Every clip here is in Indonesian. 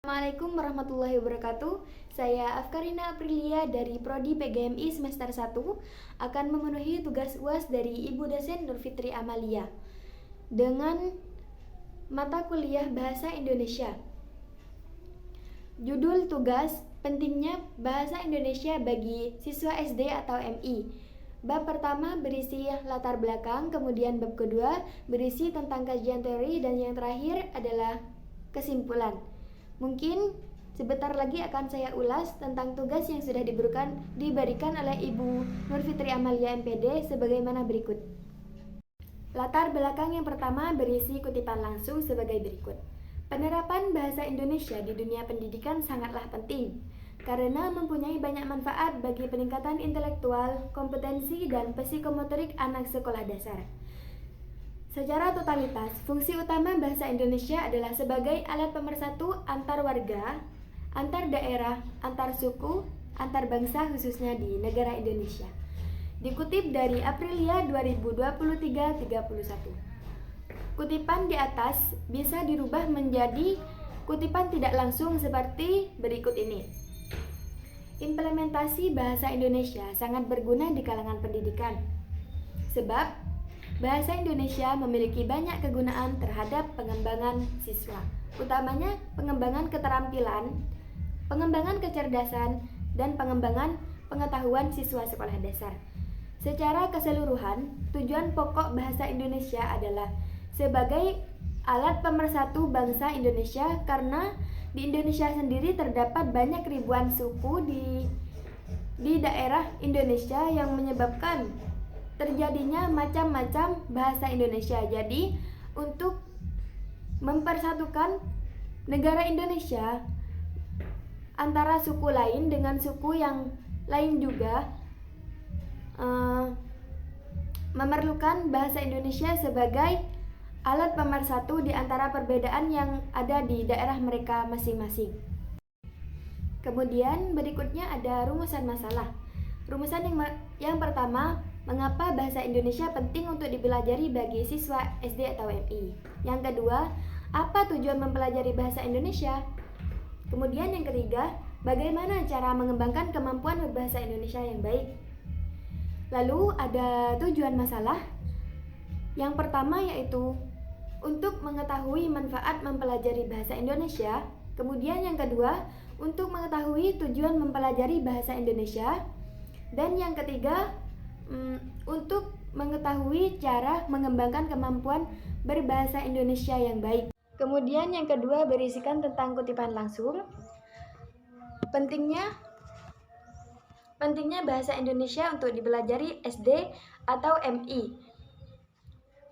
Assalamualaikum warahmatullahi wabarakatuh. Saya Afkarina Aprilia dari Prodi PGMI semester 1 akan memenuhi tugas UAS dari Ibu dosen Nur Fitri Amalia dengan mata kuliah Bahasa Indonesia. Judul tugas: pentingnya Bahasa Indonesia bagi siswa SD atau MI. Bab pertama berisi latar belakang, kemudian bab kedua berisi tentang kajian teori, dan yang terakhir adalah kesimpulan. Mungkin sebentar lagi akan saya ulas tentang tugas yang sudah diberikan oleh Ibu Nur Fitri Amalia MPD sebagaimana berikut. Latar belakang yang pertama berisi kutipan langsung sebagai berikut. Penerapan bahasa Indonesia di dunia pendidikan sangatlah penting karena mempunyai banyak manfaat bagi peningkatan intelektual, kompetensi, dan psikomotorik anak sekolah dasar. Secara totalitas, fungsi utama bahasa Indonesia adalah sebagai alat pemersatu antar warga, antar daerah, antar suku, antar bangsa khususnya di negara Indonesia. Dikutip dari Aprilia 2023-31. Kutipan di atas bisa dirubah menjadi kutipan tidak langsung seperti berikut ini. Implementasi bahasa Indonesia sangat berguna di kalangan pendidikan, sebab bahasa Indonesia memiliki banyak kegunaan terhadap pengembangan siswa, utamanya pengembangan keterampilan, pengembangan kecerdasan, dan pengembangan pengetahuan siswa sekolah dasar. Secara keseluruhan, tujuan pokok bahasa Indonesia adalah sebagai alat pemersatu bangsa Indonesia karena di Indonesia sendiri terdapat banyak ribuan suku di daerah Indonesia yang menyebabkan terjadinya macam-macam bahasa Indonesia. Jadi, untuk mempersatukan negara Indonesia antara suku lain dengan suku yang lain juga memerlukan bahasa Indonesia sebagai alat pemersatu di antara perbedaan yang ada di daerah mereka masing-masing. Kemudian berikutnya ada rumusan masalah. Rumusan yang pertama, mengapa bahasa Indonesia penting untuk dipelajari bagi siswa SD atau MI? Yang kedua, apa tujuan mempelajari bahasa Indonesia? Kemudian yang ketiga, bagaimana cara mengembangkan kemampuan berbahasa Indonesia yang baik? Lalu ada tujuan masalah. Yang pertama yaitu untuk mengetahui manfaat mempelajari bahasa Indonesia. Kemudian yang kedua, untuk mengetahui tujuan mempelajari bahasa Indonesia. Dan yang ketiga, untuk mengetahui cara mengembangkan kemampuan berbahasa Indonesia yang baik. Kemudian yang kedua berisikan tentang kutipan langsung. Pentingnya bahasa Indonesia untuk dipelajari SD atau MI.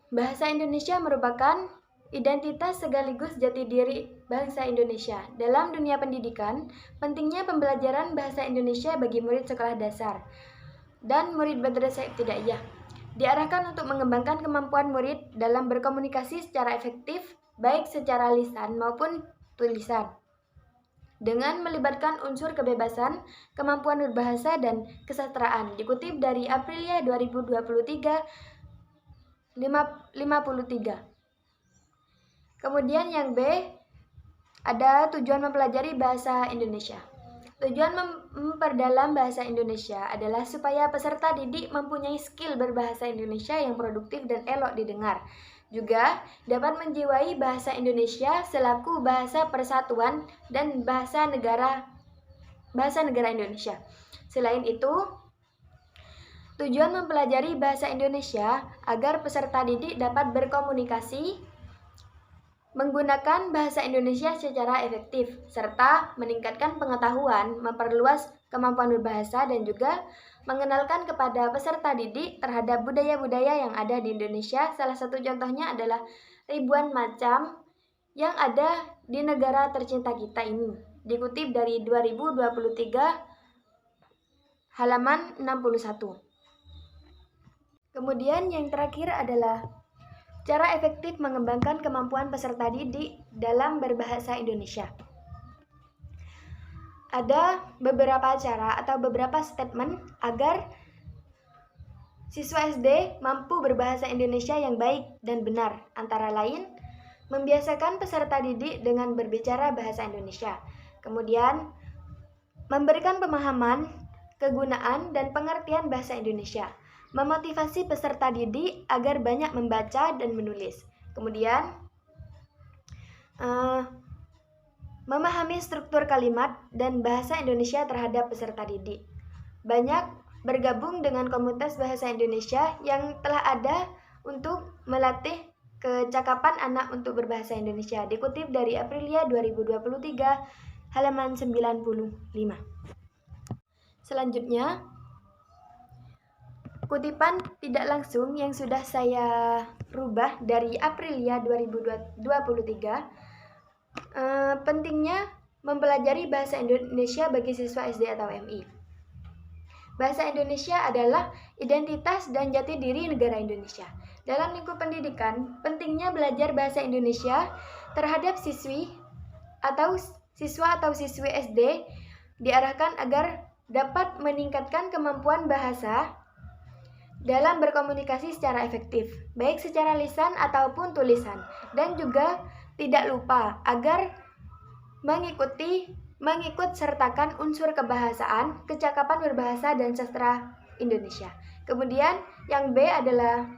Bahasa Indonesia merupakan identitas sekaligus jati diri bangsa Indonesia. Dalam dunia pendidikan, pentingnya pembelajaran bahasa Indonesia bagi murid sekolah dasar dan murid madrasah ibtidaiyah diarahkan untuk mengembangkan kemampuan murid dalam berkomunikasi secara efektif, baik secara lisan maupun tulisan, dengan melibatkan unsur kebebasan, kemampuan berbahasa, dan kesetaraan. Dikutip dari Aprilia 2023-53. Kemudian yang B, ada tujuan mempelajari bahasa Indonesia. Tujuan memperdalam bahasa Indonesia adalah supaya peserta didik mempunyai skill berbahasa Indonesia yang produktif dan elok didengar. Juga dapat menjiwai bahasa Indonesia selaku bahasa persatuan dan bahasa negara Indonesia. Selain itu, tujuan mempelajari bahasa Indonesia agar peserta didik dapat berkomunikasi menggunakan bahasa Indonesia secara efektif, serta meningkatkan pengetahuan, memperluas kemampuan berbahasa, dan juga mengenalkan kepada peserta didik terhadap budaya-budaya yang ada di Indonesia. Salah satu contohnya adalah ribuan macam yang ada di negara tercinta kita ini. Dikutip dari 2023 halaman 61. Kemudian yang terakhir adalah cara efektif mengembangkan kemampuan peserta didik dalam berbahasa Indonesia. Ada beberapa cara atau beberapa statement agar siswa SD mampu berbahasa Indonesia yang baik dan benar. Antara lain, membiasakan peserta didik dengan berbicara bahasa Indonesia. Kemudian, memberikan pemahaman, kegunaan, dan pengertian bahasa Indonesia. Memotivasi peserta didik agar banyak membaca dan menulis. Kemudian, memahami struktur kalimat dan bahasa Indonesia terhadap peserta didik. Banyak bergabung dengan komunitas bahasa Indonesia yang telah ada untuk melatih kecakapan anak untuk berbahasa Indonesia. Dikutip dari Aprilia 2023, halaman 95. Selanjutnya, kutipan tidak langsung yang sudah saya rubah dari Aprilia 2023, pentingnya mempelajari bahasa Indonesia bagi siswa SD atau MI. Bahasa Indonesia adalah identitas dan jati diri negara Indonesia. Dalam lingkup pendidikan, pentingnya belajar bahasa Indonesia terhadap siswa atau siswi SD diarahkan agar dapat meningkatkan kemampuan bahasa dalam berkomunikasi secara efektif, baik secara lisan ataupun tulisan, dan juga tidak lupa agar mengikut sertakan unsur kebahasaan, kecakapan berbahasa, dan sastra Indonesia. Kemudian yang B adalah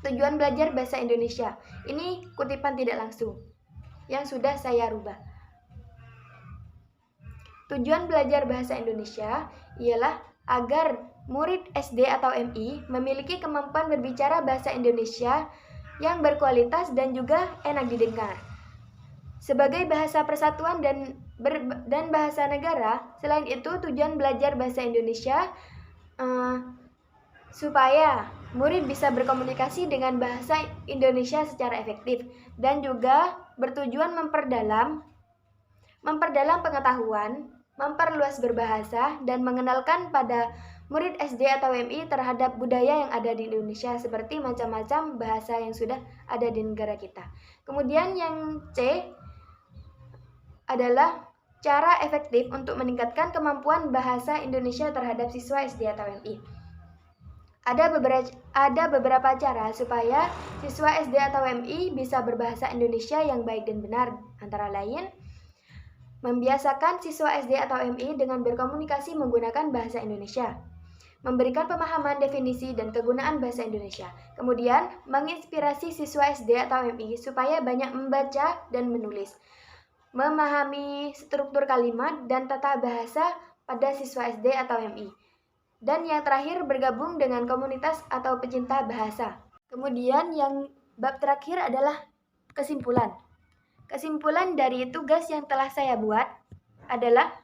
tujuan belajar bahasa Indonesia. Ini kutipan tidak langsung yang sudah saya rubah. Tujuan belajar bahasa Indonesia ialah agar murid SD atau MI memiliki kemampuan berbicara bahasa Indonesia yang berkualitas dan juga enak didengar. Sebagai bahasa persatuan dan bahasa negara, selain itu tujuan belajar bahasa Indonesia supaya murid bisa berkomunikasi dengan bahasa Indonesia secara efektif dan juga bertujuan memperdalam pengetahuan, memperluas berbahasa, dan mengenalkan pada murid SD atau MI terhadap budaya yang ada di Indonesia seperti macam-macam bahasa yang sudah ada di negara kita. Kemudian yang C adalah cara efektif untuk meningkatkan kemampuan bahasa Indonesia terhadap siswa SD atau MI. Ada beberapa cara supaya siswa SD atau MI bisa berbahasa Indonesia yang baik dan benar, antara lain membiasakan siswa SD atau MI dengan berkomunikasi menggunakan bahasa Indonesia, memberikan pemahaman definisi dan kegunaan bahasa Indonesia, kemudian menginspirasi siswa SD atau MI supaya banyak membaca dan menulis, memahami struktur kalimat dan tata bahasa pada siswa SD atau MI. Dan yang terakhir, bergabung dengan komunitas atau pecinta bahasa. Kemudian yang bab terakhir adalah kesimpulan. Kesimpulan dari tugas yang telah saya buat adalah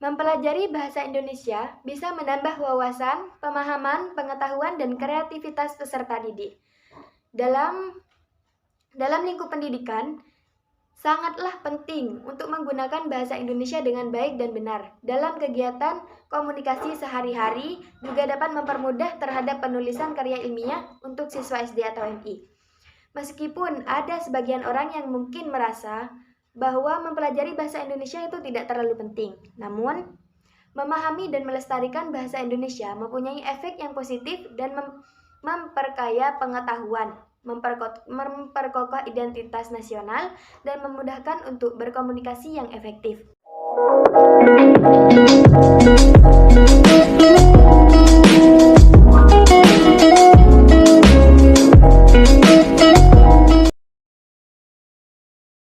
mempelajari bahasa Indonesia bisa menambah wawasan, pemahaman, pengetahuan, dan kreativitas peserta didik. Dalam lingkup pendidikan, sangatlah penting untuk menggunakan bahasa Indonesia dengan baik dan benar. Dalam kegiatan komunikasi sehari-hari juga dapat mempermudah terhadap penulisan karya ilmiah untuk siswa SD atau MI. Meskipun ada sebagian orang yang mungkin merasa bahwa mempelajari bahasa Indonesia itu tidak terlalu penting, namun memahami dan melestarikan bahasa Indonesia mempunyai efek yang positif dan memperkaya pengetahuan, memperkokoh identitas nasional, dan memudahkan untuk berkomunikasi yang efektif.